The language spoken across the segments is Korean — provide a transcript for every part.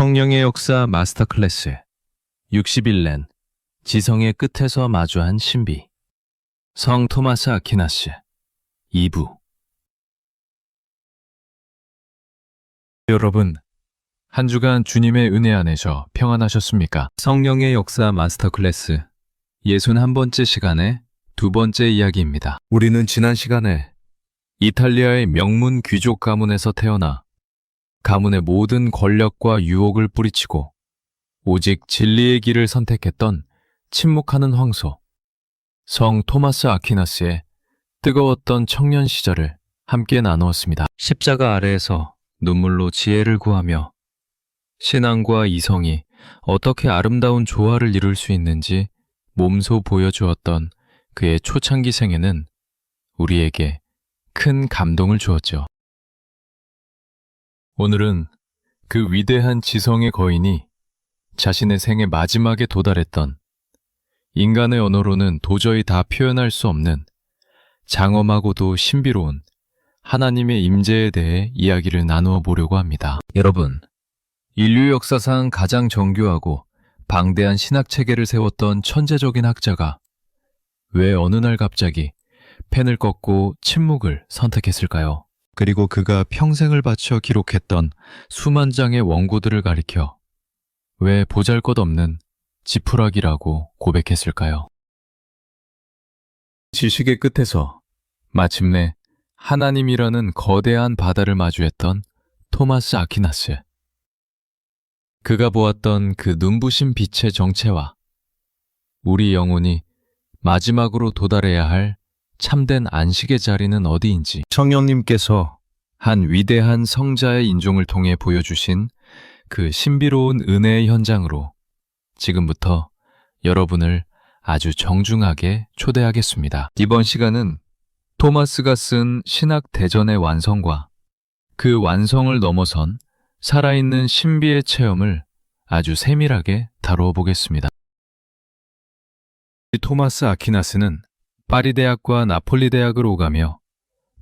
성령의 역사 마스터 클래스 60일 지성의 끝에서 마주한 신비 성 토마스 아퀴나스 2부. 여러분, 한 주간 주님의 은혜 안에서 평안하셨습니까? 성령의 역사 마스터 클래스 61번째 시간의 두 번째 이야기입니다. 우리는 지난 시간에 이탈리아의 명문 귀족 가문에서 태어나 가문의 모든 권력과 유혹을 뿌리치고 오직 진리의 길을 선택했던 침묵하는 황소 성 토마스 아퀴나스의 뜨거웠던 청년 시절을 함께 나누었습니다. 십자가 아래에서 눈물로 지혜를 구하며 신앙과 이성이 어떻게 아름다운 조화를 이룰 수 있는지 몸소 보여주었던 그의 초창기 생애는 우리에게 큰 감동을 주었죠. 오늘은 그 위대한 지성의 거인이 자신의 생의 마지막에 도달했던 인간의 언어로는 도저히 다 표현할 수 없는 장엄하고도 신비로운 하나님의 임재에 대해 이야기를 나누어 보려고 합니다. 여러분, 인류 역사상 가장 정교하고 방대한 신학 체계를 세웠던 천재적인 학자가 왜 어느 날 갑자기 펜을 꺾고 침묵을 선택했을까요? 그리고 그가 평생을 바쳐 기록했던 수만 장의 원고들을 가리켜 왜 보잘것없는 지푸라기라고 고백했을까요? 지식의 끝에서 마침내 하나님이라는 거대한 바다를 마주했던 토마스 아퀴나스. 그가 보았던 그 눈부신 빛의 정체와 우리 영혼이 마지막으로 도달해야 할 참된 안식의 자리는 어디인지 성령님께서 한 위대한 성자의 인종을 통해 보여주신 그 신비로운 은혜의 현장으로 지금부터 여러분을 아주 정중하게 초대하겠습니다. 이번 시간은 토마스가 쓴 신학 대전의 완성과 그 완성을 넘어선 살아있는 신비의 체험을 아주 세밀하게 다루어 보겠습니다. 토마스 아퀴나스는 파리 대학과 나폴리 대학을 오가며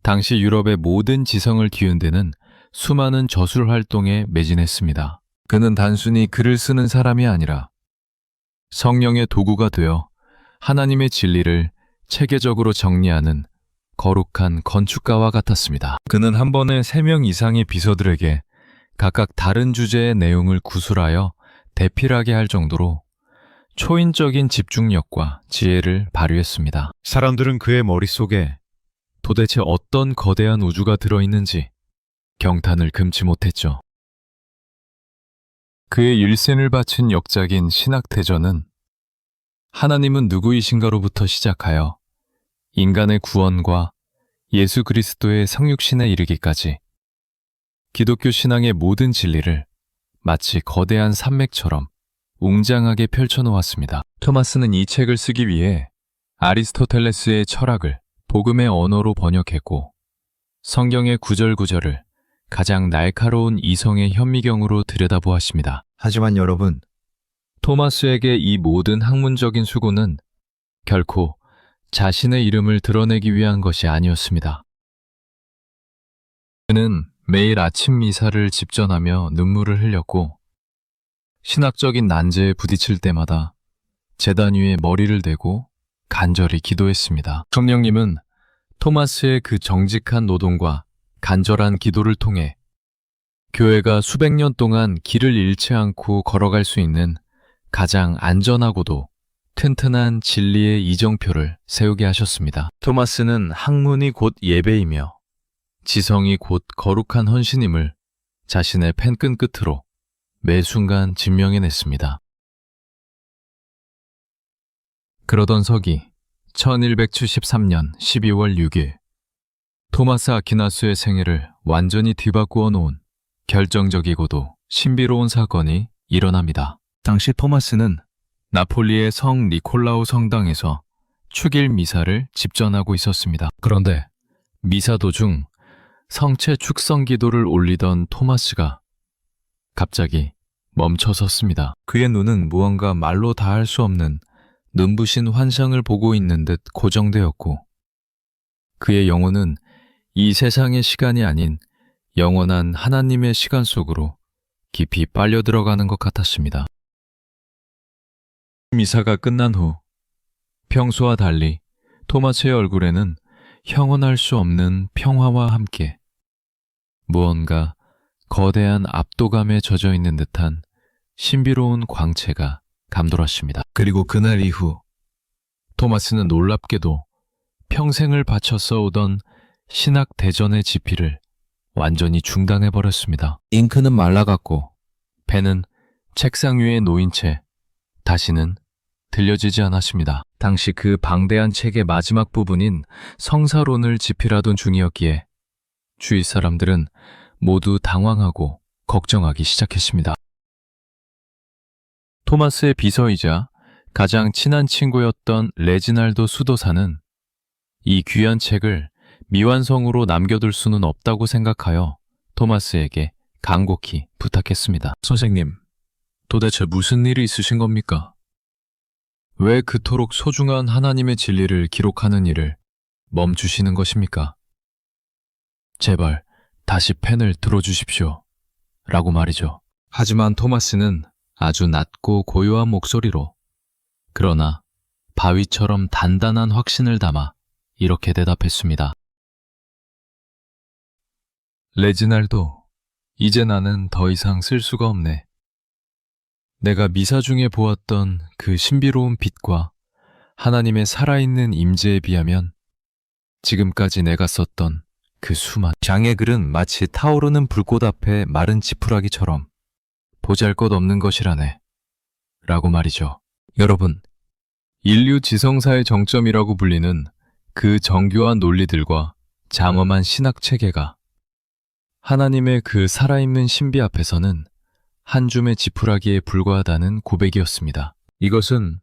당시 유럽의 모든 지성을 뒤흔드는 수많은 저술 활동에 매진했습니다. 그는 단순히 글을 쓰는 사람이 아니라 성령의 도구가 되어 하나님의 진리를 체계적으로 정리하는 거룩한 건축가와 같았습니다. 그는 한 번에 3명 이상의 비서들에게 각각 다른 주제의 내용을 구술하여 대필하게 할 정도로 초인적인 집중력과 지혜를 발휘했습니다. 사람들은 그의 머릿속에 도대체 어떤 거대한 우주가 들어있는지 경탄을 금치 못했죠. 그의 일생을 바친 역작인 신학대전은 하나님은 누구이신가로부터 시작하여 인간의 구원과 예수 그리스도의 성육신에 이르기까지 기독교 신앙의 모든 진리를 마치 거대한 산맥처럼 웅장하게 펼쳐놓았습니다. 토마스는 이 책을 쓰기 위해 아리스토텔레스의 철학을 복음의 언어로 번역했고 성경의 구절구절을 가장 날카로운 이성의 현미경으로 들여다보았습니다. 하지만 여러분, 토마스에게 이 모든 학문적인 수고는 결코 자신의 이름을 드러내기 위한 것이 아니었습니다. 그는 매일 아침 미사를 집전하며 눈물을 흘렸고 신학적인 난제에 부딪힐 때마다 제단 위에 머리를 대고 간절히 기도했습니다. 성령님은 토마스의 그 정직한 노동과 간절한 기도를 통해 교회가 수백 년 동안 길을 잃지 않고 걸어갈 수 있는 가장 안전하고도 튼튼한 진리의 이정표를 세우게 하셨습니다. 토마스는 학문이 곧 예배이며 지성이 곧 거룩한 헌신임을 자신의 펜끈 끝으로 매 순간 증명해냈습니다. 그러던 서기 1173년 12월 6일 토마스 아퀴나스의 생애를 완전히 뒤바꾸어 놓은 결정적이고도 신비로운 사건이 일어납니다. 당시 토마스는 나폴리의 성 니콜라우 성당에서 축일 미사를 집전하고 있었습니다. 그런데 미사 도중 성체 축성 기도를 올리던 토마스가 갑자기 멈춰섰습니다. 그의 눈은 무언가 말로 다할 수 없는 눈부신 환상을 보고 있는 듯 고정되었고 그의 영혼은 이 세상의 시간이 아닌 영원한 하나님의 시간 속으로 깊이 빨려 들어가는 것 같았습니다. 미사가 끝난 후 평소와 달리 토마스의 얼굴에는 형언할 수 없는 평화와 함께 무언가 거대한 압도감에 젖어 있는 듯한 신비로운 광채가 감돌았습니다. 그리고 그날 이후 토마스는 놀랍게도 평생을 바쳐 써오던 신학 대전의 지필을 완전히 중단해버렸습니다. 잉크는 말라갔고 펜은 책상 위에 놓인 채 다시는 들려지지 않았습니다. 당시 그 방대한 책의 마지막 부분인 성사론을 지필하던 중이었기에 주위 사람들은 모두 당황하고 걱정하기 시작했습니다. 토마스의 비서이자 가장 친한 친구였던 레지날도 수도사는 이 귀한 책을 미완성으로 남겨둘 수는 없다고 생각하여 토마스에게 간곡히 부탁했습니다. 선생님, 도대체 무슨 일이 있으신 겁니까? 왜 그토록 소중한 하나님의 진리를 기록하는 일을 멈추시는 것입니까? 제발 다시 펜을 들어주십시오. 라고 말이죠. 하지만 토마스는 아주 낮고 고요한 목소리로 그러나 바위처럼 단단한 확신을 담아 이렇게 대답했습니다. 레지날도, 이제 나는 더 이상 쓸 수가 없네. 내가 미사 중에 보았던 그 신비로운 빛과 하나님의 살아있는 임재에 비하면 지금까지 내가 썼던 그 수많은 장의 글은 마치 타오르는 불꽃 앞에 마른 지푸라기처럼 보잘것없는 것이라네. 라고 말이죠. 여러분, 인류 지성사의 정점이라고 불리는 그 정교한 논리들과 장엄한 신학 체계가 하나님의 그 살아있는 신비 앞에서는 한 줌의 지푸라기에 불과하다는 고백이었습니다. 이것은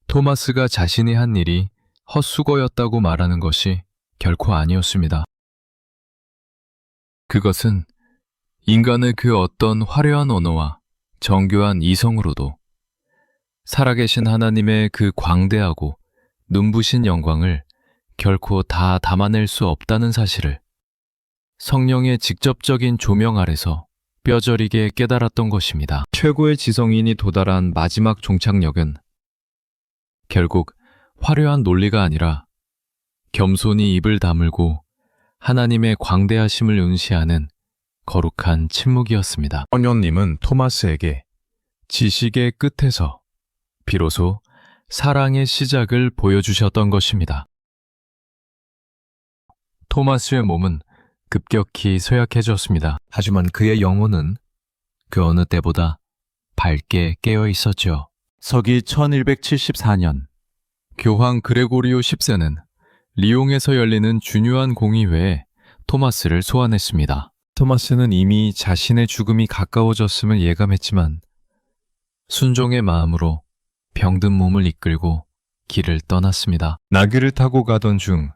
토마스가 자신이 한 일이 헛수고였다고 말하는 것이 결코 아니었습니다. 그것은 인간의 그 어떤 화려한 언어와 정교한 이성으로도 살아계신 하나님의 그 광대하고 눈부신 영광을 결코 다 담아낼 수 없다는 사실을 성령의 직접적인 조명 아래서 뼈저리게 깨달았던 것입니다. 최고의 지성인이 도달한 마지막 종착역은 결국 화려한 논리가 아니라 겸손히 입을 다물고 하나님의 광대하심을 응시하는 거룩한 침묵이었습니다. 선녀님은 토마스에게 지식의 끝에서 비로소 사랑의 시작을 보여주셨던 것입니다. 토마스의 몸은 급격히 쇠약해졌습니다. 하지만 그의 영혼은 그 어느 때보다 밝게 깨어 있었죠. 서기 1174년 교황 그레고리오 10세는 리옹에서 열리는 중요한 공의회에 토마스를 소환했습니다. 토마스는 이미 자신의 죽음이 가까워졌음을 예감했지만 순종의 마음으로 병든 몸을 이끌고 길을 떠났습니다. 나귀를 타고 가던 중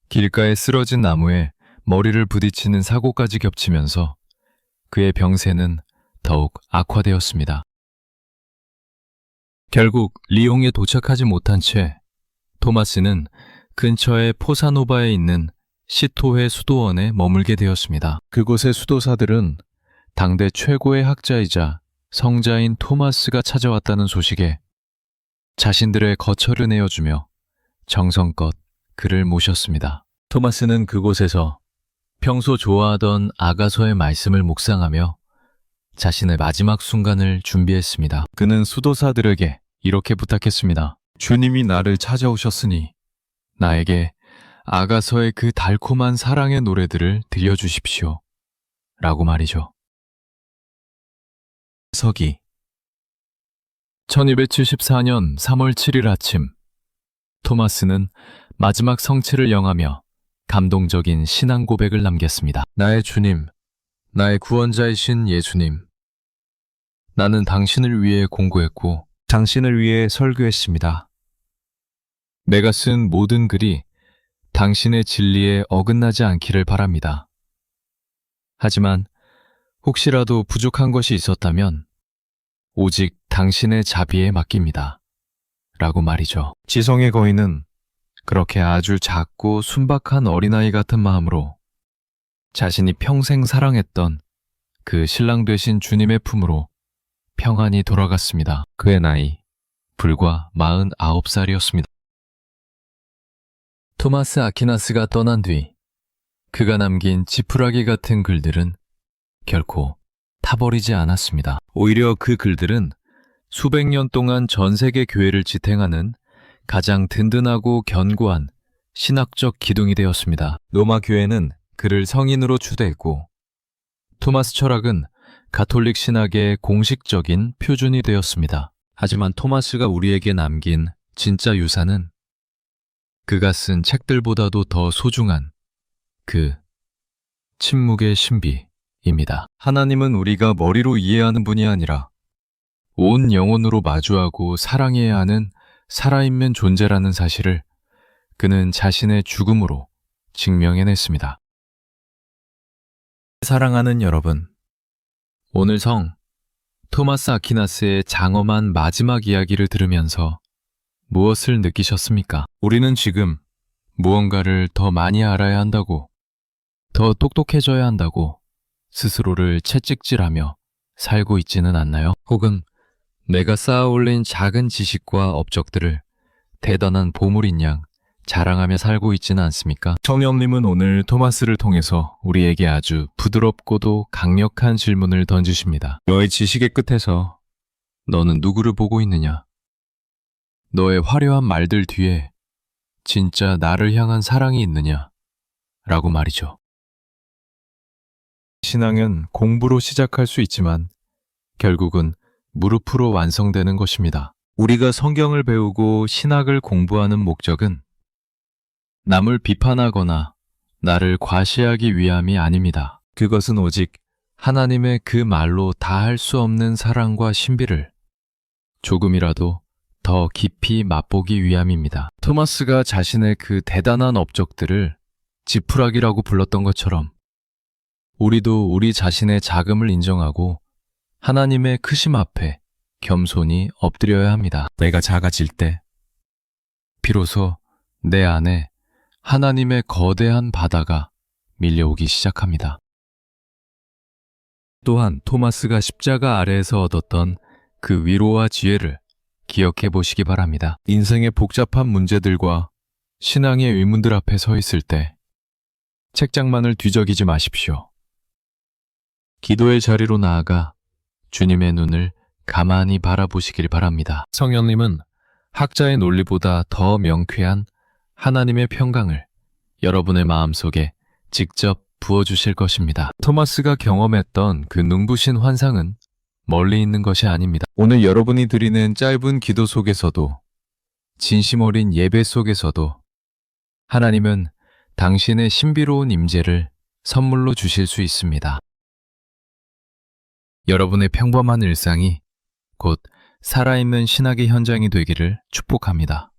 길가에 쓰러진 나무에 머리를 부딪히는 사고까지 겹치면서 그의 병세는 더욱 악화되었습니다. 결국 리옹에 도착하지 못한 채 토마스는 근처의 포사노바에 있는 시토회 수도원에 머물게 되었습니다. 그곳의 수도사들은 당대 최고의 학자이자 성자인 토마스가 찾아왔다는 소식에 자신들의 거처를 내어주며 정성껏 그를 모셨습니다. 토마스는 그곳에서 평소 좋아하던 아가서의 말씀을 묵상하며 자신의 마지막 순간을 준비했습니다. 그는 수도사들에게 이렇게 부탁했습니다. 주님이 나를 찾아오셨으니 나에게 아가서의 그 달콤한 사랑의 노래들을 들려주십시오. 라고 말이죠. 서기 1274년 3월 7일 아침 토마스는 마지막 성취를 영하며 감동적인 신앙 고백을 남겼습니다. 나의 주님, 나의 구원자이신 예수님, 나는 당신을 위해 공부했고 당신을 위해 설교했습니다. 내가 쓴 모든 글이 당신의 진리에 어긋나지 않기를 바랍니다. 하지만 혹시라도 부족한 것이 있었다면 오직 당신의 자비에 맡깁니다. 라고 말이죠. 지성의 거인은 그렇게 아주 작고 순박한 어린아이 같은 마음으로 자신이 평생 사랑했던 그 신랑 되신 주님의 품으로 평안히 돌아갔습니다. 그의 나이 불과 49살이었습니다. 토마스 아퀴나스가 떠난 뒤 그가 남긴 지푸라기 같은 글들은 결코 타버리지 않았습니다. 오히려 그 글들은 수백 년 동안 전 세계 교회를 지탱하는 가장 든든하고 견고한 신학적 기둥이 되었습니다. 로마 교회는 그를 성인으로 추대했고 토마스 철학은 가톨릭 신학의 공식적인 표준이 되었습니다. 하지만 토마스가 우리에게 남긴 진짜 유산은 그가 쓴 책들보다도 더 소중한 그 침묵의 신비입니다. 하나님은 우리가 머리로 이해하는 분이 아니라 온 영혼으로 마주하고 사랑해야 하는 살아있는 존재라는 사실을 그는 자신의 죽음으로 증명해냈습니다. 사랑하는 여러분, 오늘 토마스 아퀴나스의 장엄한 마지막 이야기를 들으면서 무엇을 느끼셨습니까? 우리는 지금 무언가를 더 많이 알아야 한다고, 더 똑똑해져야 한다고 스스로를 채찍질하며 살고 있지는 않나요? 혹은 내가 쌓아 올린 작은 지식과 업적들을 대단한 보물인 양 자랑하며 살고 있지는 않습니까? 성령님은 오늘 토마스를 통해서 우리에게 아주 부드럽고도 강력한 질문을 던지십니다. 너의 지식의 끝에서 너는 누구를 보고 있느냐? 너의 화려한 말들 뒤에 진짜 나를 향한 사랑이 있느냐? 라고 말이죠. 신앙은 공부로 시작할 수 있지만 결국은 무릎으로 완성되는 것입니다. 우리가 성경을 배우고 신학을 공부하는 목적은 남을 비판하거나 나를 과시하기 위함이 아닙니다. 그것은 오직 하나님의 그 말로 다 할 수 없는 사랑과 신비를 조금이라도 더 깊이 맛보기 위함입니다. 토마스가 자신의 그 대단한 업적들을 지푸라기라고 불렀던 것처럼 우리도 우리 자신의 자금을 인정하고 하나님의 크심 앞에 겸손히 엎드려야 합니다. 내가 작아질 때 비로소 내 안에 하나님의 거대한 바다가 밀려오기 시작합니다. 또한 토마스가 십자가 아래에서 얻었던 그 위로와 지혜를 기억해 보시기 바랍니다. 인생의 복잡한 문제들과 신앙의 의문들 앞에 서 있을 때 책장만을 뒤적이지 마십시오. 기도의 자리로 나아가 주님의 눈을 가만히 바라보시길 바랍니다. 성령님은 학자의 논리보다 더 명쾌한 하나님의 평강을 여러분의 마음속에 직접 부어주실 것입니다. 토마스가 경험했던 그 눈부신 환상은 멀리 있는 것이 아닙니다. 오늘 여러분이 드리는 짧은 기도 속에서도 진심 어린 예배 속에서도 하나님은 당신의 신비로운 임재를 선물로 주실 수 있습니다. 여러분의 평범한 일상이 곧 살아있는 신학의 현장이 되기를 축복합니다.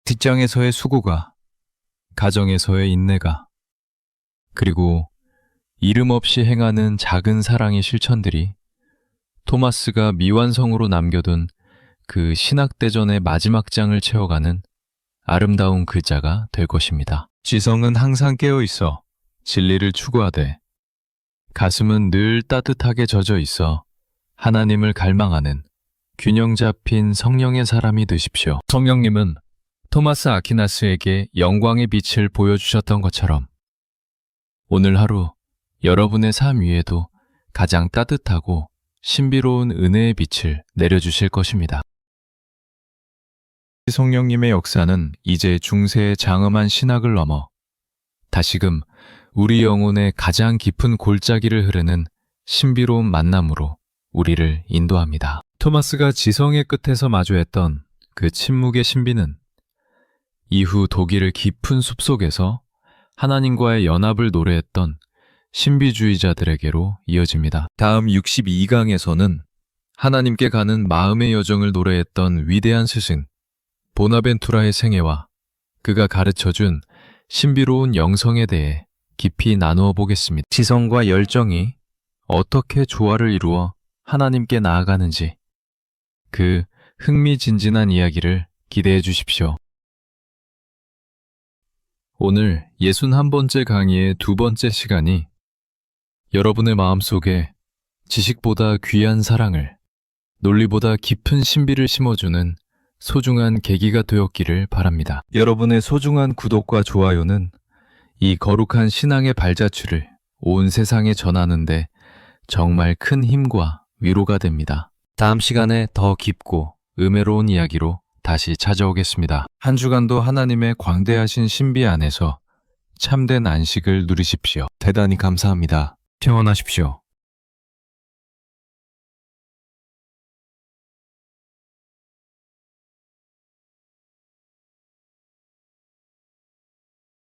직장에서의 수고가, 가정에서의 인내가, 그리고 이름 없이 행하는 작은 사랑의 실천들이 토마스가 미완성으로 남겨둔 그 신학대전의 마지막 장을 채워가는 아름다운 글자가 될 것입니다. 지성은 항상 깨어있어 진리를 추구하되 가슴은 늘 따뜻하게 젖어 있어 하나님을 갈망하는 균형 잡힌 성령의 사람이 되십시오. 성령님은 토마스 아퀴나스에게 영광의 빛을 보여주셨던 것처럼 오늘 하루 여러분의 삶 위에도 가장 따뜻하고 신비로운 은혜의 빛을 내려주실 것입니다. 성령님의 역사는 이제 중세의 장엄한 신학을 넘어 다시금 우리 영혼의 가장 깊은 골짜기를 흐르는 신비로운 만남으로 우리를 인도합니다. 토마스가 지성의 끝에서 마주했던 그 침묵의 신비는 이후 독일의 깊은 숲속에서 하나님과의 연합을 노래했던 신비주의자들에게로 이어집니다. 다음 62강에서는 하나님께 가는 마음의 여정을 노래했던 위대한 스승 보나벤투라의 생애와 그가 가르쳐준 신비로운 영성에 대해 깊이 나누어 보겠습니다. 지성과 열정이 어떻게 조화를 이루어 하나님께 나아가는지 그 흥미진진한 이야기를 기대해 주십시오. 오늘 61번째 강의의 두 번째 시간이 여러분의 마음속에 지식보다 귀한 사랑을, 논리보다 깊은 신비를 심어주는 소중한 계기가 되었기를 바랍니다. 여러분의 소중한 구독과 좋아요는 이 거룩한 신앙의 발자취를 온 세상에 전하는데 정말 큰 힘과 위로가 됩니다. 다음 시간에 더 깊고 은혜로운 이야기로 다시 찾아오겠습니다. 한 주간도 하나님의 광대하신 신비 안에서 참된 안식을 누리십시오. 대단히 감사합니다. 평안하십시오.